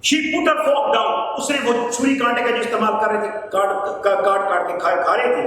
She put her fork down. اس نے وہ چھری کانٹے کا جو استعمال کر رہے تھے کاٹ کے کھا رہے تھے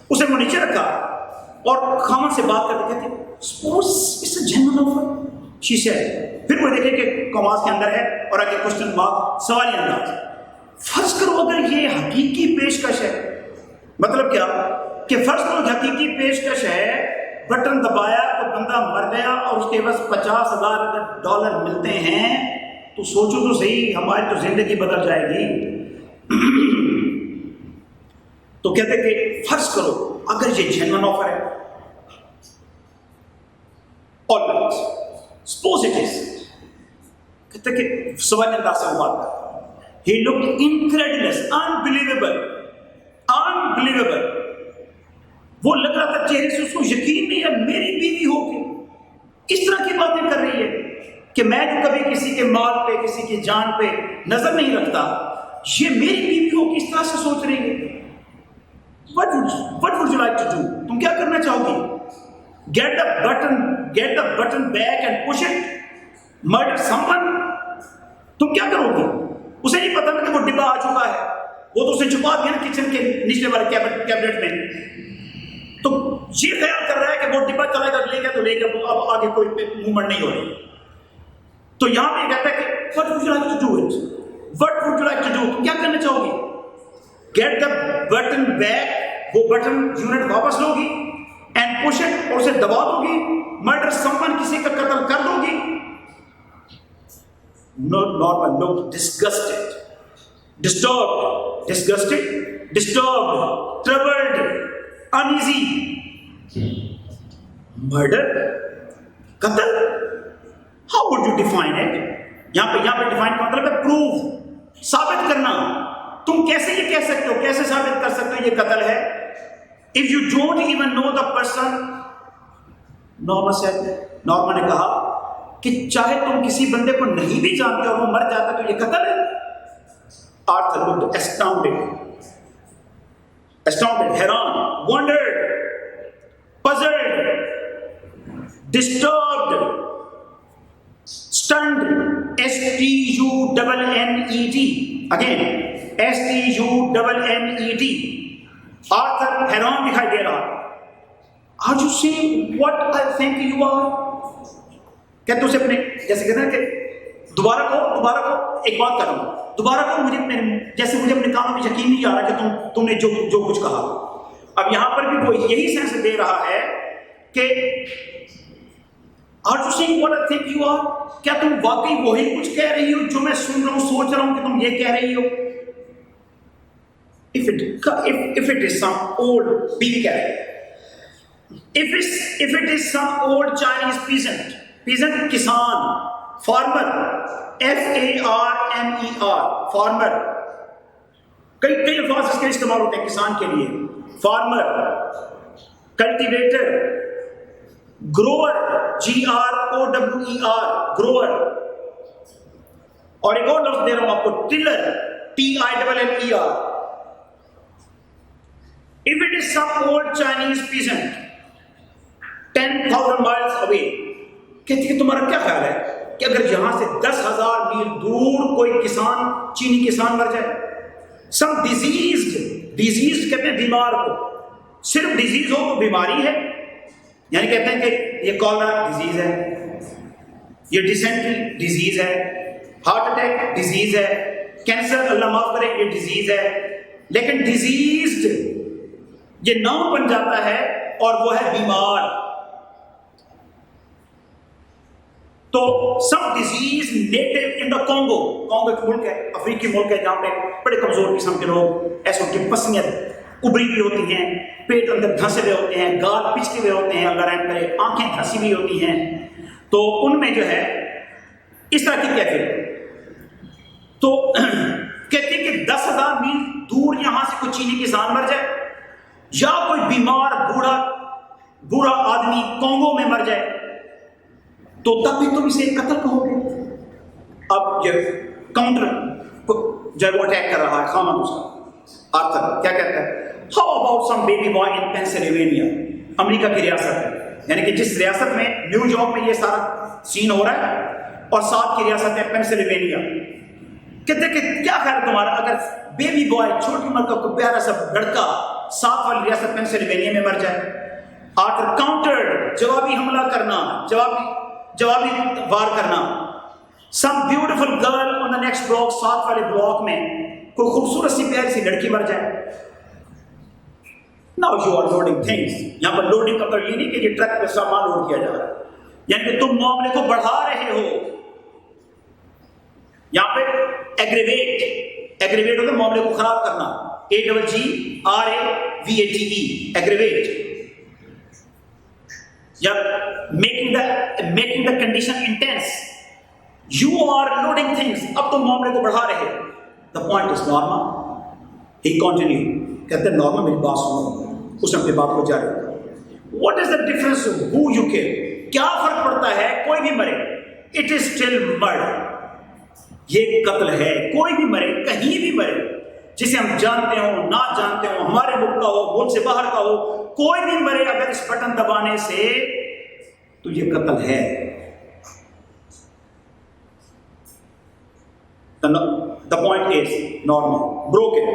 اسے وہ نیچے رکھا اور خامن سے بات کرتے کہتے suppose it's a genuine offer. She said. پھر وہ دیکھیں کہ کماس کے اندر ہے اور آگے کوشچن مارک سوالی انداز. فرض کرو اگر یہ حقیقی پیشکش ہے, مطلب کیا کہ فرض کرو کہ حقیقی پیشکش ہے, بٹن دبایا تو بندہ مر گیا اور اس کے پاس $50,000 ملتے ہیں, تو سوچو تو صحیح ہماری تو زندگی بدل جائے گی. تو کہتے کہ فرض کرو اگر یہ جینوئن آفر ہے, alright, suppose it is. کہتے کہ سوال انداز سے بات کر. He looked incredulous, unbelievable. وہ لگ رہا تھا چہرے سے اس کو یقین نہیں ہے میری بیوی ہوگی, اس طرح کی باتیں کر رہی ہے کہ میں جو کبھی کسی کے مال پہ کسی کی جان پہ نظر نہیں رکھتا, یہ میری بیوی ہوگی اس طرح سے سوچ رہی ہے. What would you like to do? تم کیا کرنا چاہو گی؟ Get the button back and push it? Murder someone? تم کیا کرو گی؟ اسے نہیں پتا نا کہ وہ ڈبا آ چکا ہے, وہ تو اسے چھپا دیا نا کچن کے نچلے والے کیبنٹ میں. تو یہ خیال کر رہا ہے کہ وہ ڈبا چلے گا لے گا تو لے گا, اب آگے کوئی موومنٹ نہیں ہو رہی. تو یہاں پہ کہتا ہے کہ what would you like to do it? What would you like to do? تم کیا کرنا چاہو گی؟ Get the button back, وہ بٹن یونٹ واپس لو گی, and push it, اور اسے دبا دو گی. Murder someone, کسی کا قتل کر دو گی. Norman looked disgusted, disturbed, troubled, uneasy. Murder? قتل? How would you define it? یہاں پہ ڈیفائن کا مطلب ہے پروف, ثابت کرنا. تم کیسے یہ کہہ سکتے ہو, کیسے ثابت کر سکتے ہو یہ قتل ہے؟ If you don't even know the person, Norma نے کہا کہ چاہے تم کسی بندے کو نہیں بھی جانتے اور وہ مر جاتا تو یہ قتل ہے. آرتھر looked astounded, حیران, wondered, puzzled, disturbed, stunned, S-T-U-N-N-E-D, again, S-T-U-N-N-E-D. Arthur حیران دکھائی دے رہا. Are you saying what I think you are? کہتے اسے اپنے جیسے کہتے ہیں کہ دوبارہ کو ایک بات کر رہا ہوں, دوبارہ کو مجھے جیسے مجھے اپنے کاموں میں یقین نہیں آ رہا کہ تم نے جو کچھ کہا. اب یہاں پر بھی وہ یہی سینس دے رہا ہے کہ Are you saying what I think you are? کیا تم واقعی وہی کچھ کہہ رہی ہو جو میں سن رہا ہوں, سوچ رہا ہوں کہ تم یہ کہہ رہی ہو؟ If it is some old بیوی کہہ رہی ہے, if it is some old Chinese peasant کسان, farmer, F-A-R-M-E-R, farmer, کئی الفاظ اس کے استعمال ہوتے ہیں کسان کے لیے. farmer, cultivator, grower, G-R-O-W-E-R, grower, اور ایک اور لفظ دے رہا ہوں آپ کو, tiller, T-I-L-L-E-R. If it is some old Chinese peasant 10,000 miles away, کہتی کہ تمہارا کیا خیال ہے کہ اگر یہاں سے 10,000 میل دور کوئی کسان, چینی کسان مر جائے؟ Some diseased کہتے ہیں بیمار کو, صرف ڈیزیز ہو تو بیماری ہے, یعنی کہتے ہیں کہ یہ کالرا ڈیزیز ہے, یہ ڈیسینٹری ڈیزیز ہے, ہارٹ اٹیک ڈیزیز ہے, کینسر اللہ معاف کرے یہ ڈیزیز ہے. لیکن ڈیزیزڈ یہ نام بن جاتا ہے اور وہ ہے بیمار. تو some disease native in the Congo ایک ملک ہے, افریقی ملک ہے, جہاں پہ بڑے کمزور قسم کے لوگ ایسے ان کی پسلیاں ابری ہوئی ہوتی ہیں, پیٹ اندر دھنسے ہوئے ہوتے ہیں, گال پچھلے ہوئے ہوتے ہیں, اللہ رحم کرے, آنکھیں دھنسی ہوئی ہوتی ہیں. تو ان میں جو ہے اس طرح کی کیفیت. تو کہتے ہیں کہ 10,000 میل دور یہاں سے کوئی چینی کسان مر جائے یا کوئی بیمار بوڑھا آدمی کانگو میں مر جائے تو تب بھی تم اسے قتل کہو گے. اب یہ کاؤنٹر جب وہ اٹیک کر رہا ہے خامن اس کا, آرتھر کیا کہتا ہے, How about some baby boy in Pennsylvania, امریکہ کی ریاست ہے, یعنی کہ جس ریاست میں نیو یارک میں یہ سارا سین ہو رہا ہے اور ساتھ کی ریاست ہے پینسلوینیا. کہتے کہ کیا خیال تمہارا اگر بیبی بوائے چھوٹی عمر کا کوئی پیارا سا لڑکا ساتھ والی ریاست پینسلوینیا میں مر جائے؟ آرتھر کاؤنٹرڈ، جوابی حملہ کرنا، جوابی وار کرنا. Some beautiful girl on the next block, ساتھ والے بلاک میں کوئی خوبصورت سی پیاری سی لڑکی مر جائے. Now you are loading things. یہاں پر لوڈنگ کا مطلب یہ نہیں کہ یہ ٹرک پہ سامان لوڈ کیا جا رہا ہے، یعنی کہ تم معاملے کو بڑھا رہے ہو. یہاں پہ ایگریویٹ ہوتا ہے معاملے کو خراب کرنا، AGGRAVATE، ایگریویٹ، یا making the condition intense. You are loading things, اب تم معاملے کو بڑھا رہے ہو. دا پوائنٹ از نارما. ہی کنٹینیو، کہتے ہیں نارما میری بات سنو. اس نے اپنی بات کو جاری رکھا. What is the difference who you کل؟ کیا فرق پڑتا ہے کوئی بھی مرے؟ It is still murder. یہ قتل ہے. کوئی بھی مرے، کہیں بھی مرے، جسے ہم جانتے ہوں نہ جانتے ہوں، ہمارے ملک کا ہو ملک سے باہر کا ہو، کوئی بھی مرے اگر اس بٹن دبانے سے تو یہ قتل ہے. The point is normal. broken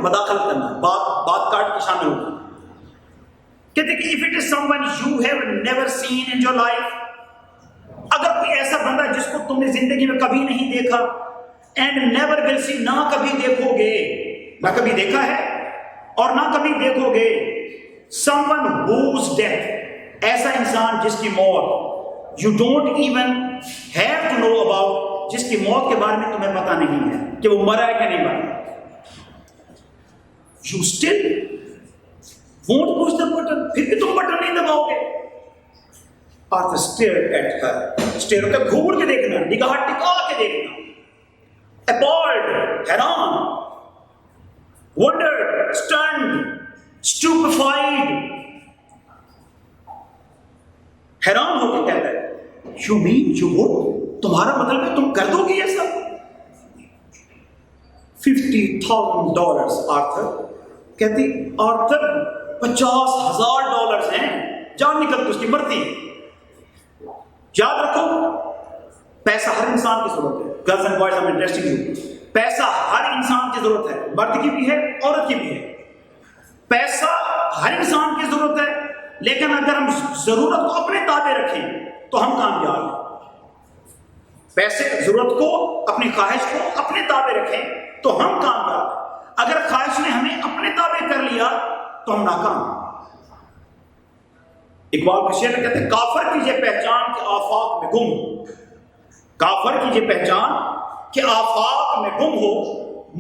مداخلت کرنا، بات کاٹ کے شامل ہونا. کہتے کہ if it is someone you have never seen in your life، اگر کوئی ایسا بندہ جس کو تم نے زندگی میں کبھی نہیں دیکھا، and never will see، نہ کبھی دیکھو گے، نہ کبھی دیکھا ہے اور نہ کبھی دیکھو گے. someone whose death، ایسا انسان جس کی موت you don't even have to know about، جس کی موت کے بارے میں تمہیں پتہ نہیں ہے کہ وہ مرا ہے کہ نہیں مرا. You still won't push the button، پھر بھی تم بٹن نہیں دباؤ گے. Arthur stared at her. Stare ہوتا ہے گھور کے دیکھنا، نگاہ ٹکا کے دیکھنا. Appalled، حیران. Wondered، stunned، stupefied، حیران ہو کے کہتا ہے You mean you would؟ تمہارا مطلب ہے تم کر دو گے یہ سب؟ $50,000 آرتھر. کہتی آرتھر $50,000 ہیں، جان نکل تو اس کی مرتی. یاد رکھو پیسہ ہر انسان کی ضرورت ہے. Girls and boys I am interesting you. پیسہ ہر انسان کی ضرورت ہے، مرد کی بھی ہے عورت کی بھی ہے. پیسہ ہر انسان کی ضرورت ہے، لیکن اگر ہم ضرورت کو اپنے تابع رکھیں تو ہم کامیاب ہیں. پیسے ضرورت کو، اپنی خواہش کو اپنے تابع رکھیں تو ہم کامیاب ہیں. اگر خواہش نے ہمیں اپنے تابع کر لیا تو ہم ناکام ہیں. اقبال کے شعر میں کہتے ہیں کافر کی یہ پہچان کہ آفاق میں گم ہو. کافر کی یہ پہچان کہ آفاق میں گم ہو،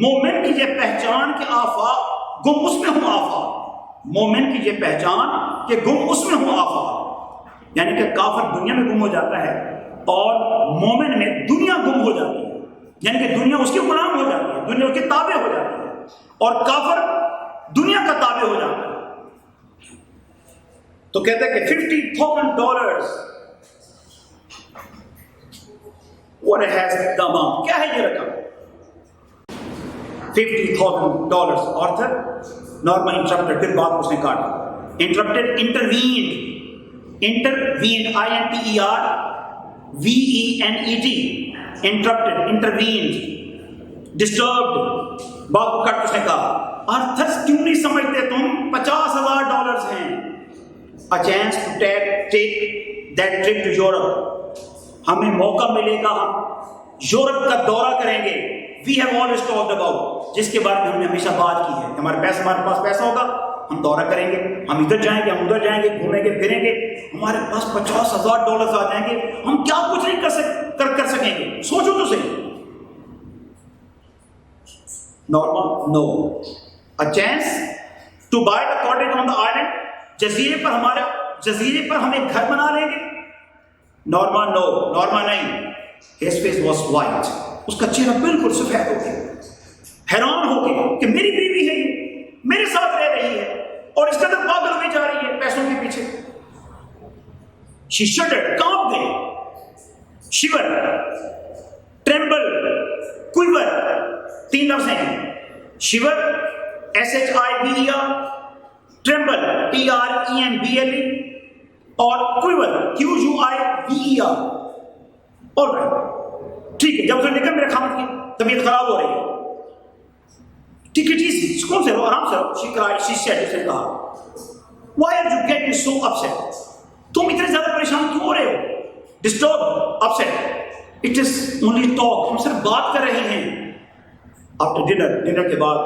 مومن کی یہ پہچان کہ آفاق گم اس میں ہوں آفاق. مومن کی یہ پہچان کہ گم اس میں ہوں آفاق. یعنی کہ کافر دنیا میں گم ہو جاتا ہے اور مومن میں دنیا گم ہو جاتی ہے. یعنی کہ دنیا اس کی غلام ہو جاتی ہے، دنیا اس کے تابع ہو جاتی ہے، اور کافر دنیا کا تابع ہو جاتا ہے. تو کہتا ہے کہ $50,000 what has the amount؟ کیا ہے یہ رقم؟ $50,000. آرتھر نارما انٹرپٹڈ، پھر بات اس نے کاٹا. Interrupted, intervened, INTERVENED، interrupted, intervened, disturbed. بات کو کاٹ اس نے کہا آرتھر کیوں نہیں سمجھتے تم $50,000 ہیں. A chance to take that trip to Europe، ہمیں موقع ملے گا، ہم یورپ کا دورہ کریں گے. We have always talked about، جس کے بارے میں ہم نے ہمیشہ بات کی ہے. ہمارے پاس پیسہ ہوگا، ہم دورہ کریں گے، ہم ادھر جائیں گے، ہم ادھر جائیں گے، گھومیں گے پھریں گے، ہمارے پاس $50,000 آ جائیں گے، ہم کیا کچھ نہیں کر سکیں گے. سوچو تو صحیح. نارما نو. A chance to buy the cottage on the island، جزیرے پر ہم ایک گھر بنا لیں گے. نارما نو، نارما نہیں. His face was white، اس کا چہرہ بالکل سفید ہو گیا. حیران ہو گیا کہ میری بیوی ہے، یہ میرے ساتھ رہ رہی ہے اور اس قدر پاگل ہوئی جا رہی ہے پیسوں کے پیچھے. She shuddered، کانپ گئی. Shiver، tremble، quiver، 3 لفظ ہیں. Shiver، SHIVER، tremble، TREMBLE، اور quiver، QUIVER. All right، ٹھیک ہے. جب اس نے دیکھا میرے خامد کی طبیعت خراب ہو رہی ہے. ٹیک اٹ ایزی, سکون سے رہو, آرام سے رہو. She cried, she said, اس نے کہا, why are you getting so upset? تم اتنے زیادہ پریشان کیوں ہو رہے ہو؟ Disturbed, upset. It is only talk. ہم صرف بات کر رہے ہیں. After dinner, ڈنر کے بعد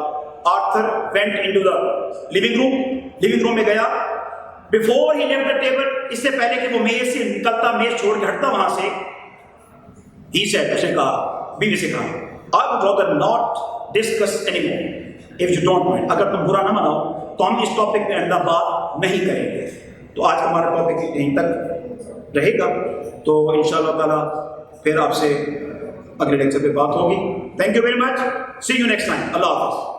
Arthur went into the living room. living room میں گیا. Before he left the table, اس سے پہلے کہ وہ میز سے نکلتا, میز چھوڑ کے ہٹتا وہاں سے, he said, اس نے کہا, بیوی سے کہا, I would rather not discuss anymore if you don't mind. اگر تم برا نہ مناؤ تو ہم اس ٹاپک پہ آئندہ بات نہیں کریں گے. تو آج ہمارا ٹاپک یہیں تک رہے گا. تو انشاءاللہ تعالیٰ پھر آپ سے اگلے لیکچر پہ بات ہوگی. Thank you very much. See you next time. اللہ حافظ.